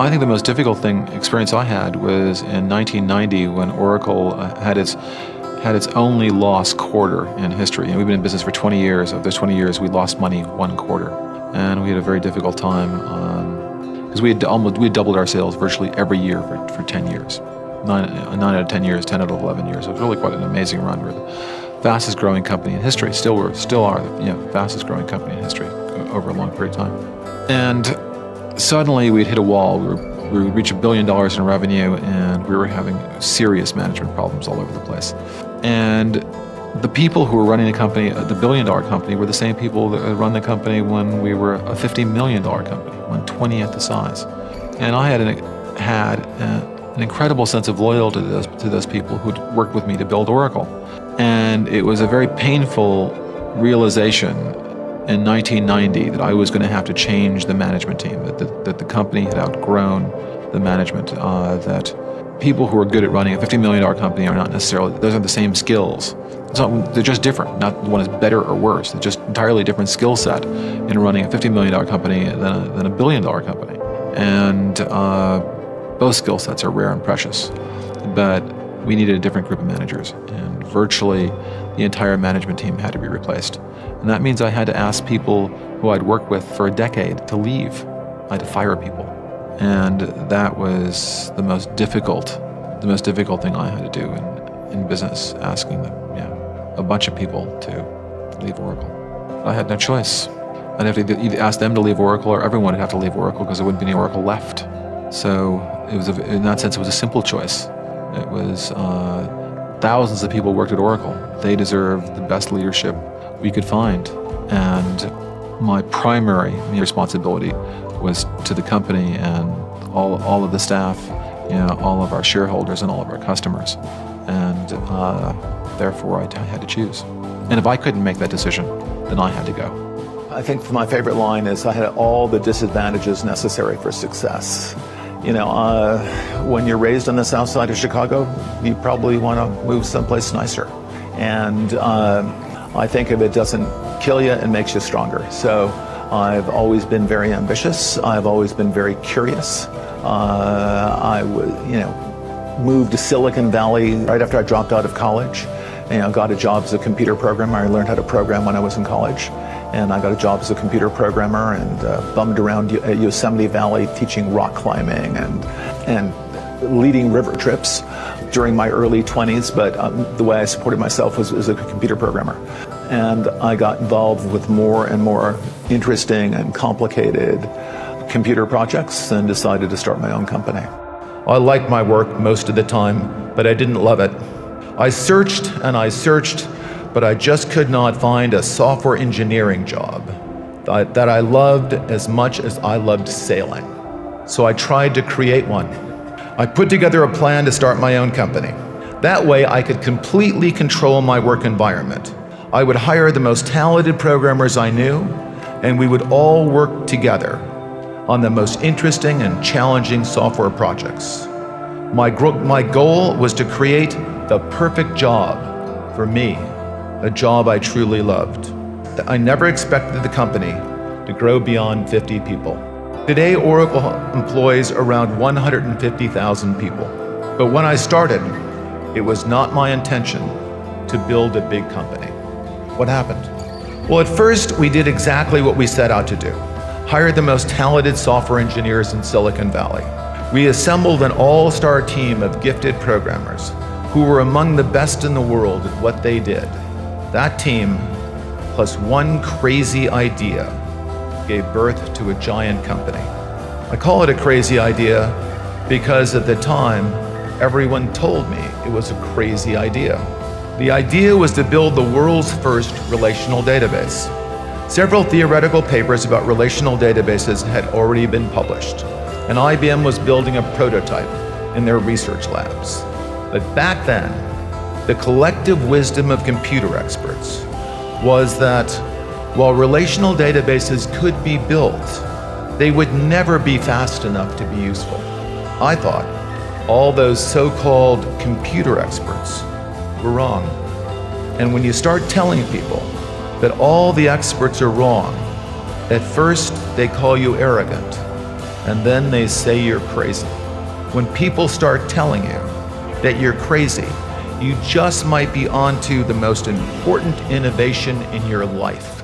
I think the most difficult experience I had was in 1990 when Oracle had its only lost quarter in history. And we've been in business for 20 years. Of those 20 years, we lost money one quarter. And we had a very difficult time because we had doubled our sales virtually every year for 10 years. 9 out of 10 years, 10 out of 11 years. So it was really quite an amazing run. We're the fastest growing company in history. Still are the fastest growing company in history over a long period of time. And suddenly we'd hit a wall. We would reach $1 billion in revenue, and we were having serious management problems all over the place. And the people who were running the company, the billion-dollar company, were the same people that run the company when we were a $50 million company, when 20th the size. And I had an incredible sense of loyalty to those people who'd worked with me to build Oracle. And it was a very painful realization in 1990 that I was going to have to change the management team, that the company had outgrown the management, that people who are good at running a $50 million company are not necessarily, those are the same skills. They're just different. Not one is better or worse. They're just entirely different skill set in running a $50 million company than a $1 billion company. And both skill sets are rare and precious. But we needed a different group of managers, and virtually the entire management team had to be replaced. And that means I had to ask people who I'd worked with for a decade to leave. I had to fire people. And that was the most difficult thing I had to do in business, asking a bunch of people to leave Oracle. I had no choice. I'd have to either ask them to leave Oracle, or everyone would have to leave Oracle because there wouldn't be any Oracle left. So in that sense, it was a simple choice. It was thousands of people worked at Oracle. They deserved the best leadership we could find. And my primary responsibility was to the company and all of the staff, all of our shareholders and all of our customers. And therefore I had to choose. And if I couldn't make that decision, then I had to go. I think my favorite line is, I had all the disadvantages necessary for success. When you're raised on the south side of Chicago, you probably want to move someplace nicer. And I think if it doesn't kill you, it makes you stronger. So I've always been very ambitious. I've always been very curious. I moved to Silicon Valley right after I dropped out of college. Got a job as a computer programmer. I learned how to program when I was in college. And I got a job as a computer programmer and bummed around Yosemite Valley teaching rock climbing and leading river trips during my early 20s. But the way I supported myself was as a computer programmer. And I got involved with more and more interesting and complicated computer projects and decided to start my own company. I liked my work most of the time, but I didn't love it. I searched and I searched, but I just could not find a software engineering job that I loved as much as I loved sailing. So I tried to create one. I put together a plan to start my own company. That way I could completely control my work environment. I would hire the most talented programmers I knew, and we would all work together on the most interesting and challenging software projects. My goal was to create the perfect job for me, a job I truly loved. I never expected the company to grow beyond 50 people. Today, Oracle employs around 150,000 people. But when I started, it was not my intention to build a big company. What happened? Well, at first, we did exactly what we set out to do. Hired the most talented software engineers in Silicon Valley. We assembled an all-star team of gifted programmers who were among the best in the world at what they did. That team, plus one crazy idea, gave birth to a giant company. I call it a crazy idea because at the time, everyone told me it was a crazy idea. The idea was to build the world's first relational database. Several theoretical papers about relational databases had already been published, and IBM was building a prototype in their research labs. But back then, the collective wisdom of computer experts was that while relational databases could be built, they would never be fast enough to be useful. I thought all those so-called computer experts were wrong. And when you start telling people that all the experts are wrong, at first they call you arrogant, and then they say you're crazy. When people start telling you that you're crazy, you just might be onto the most important innovation in your life.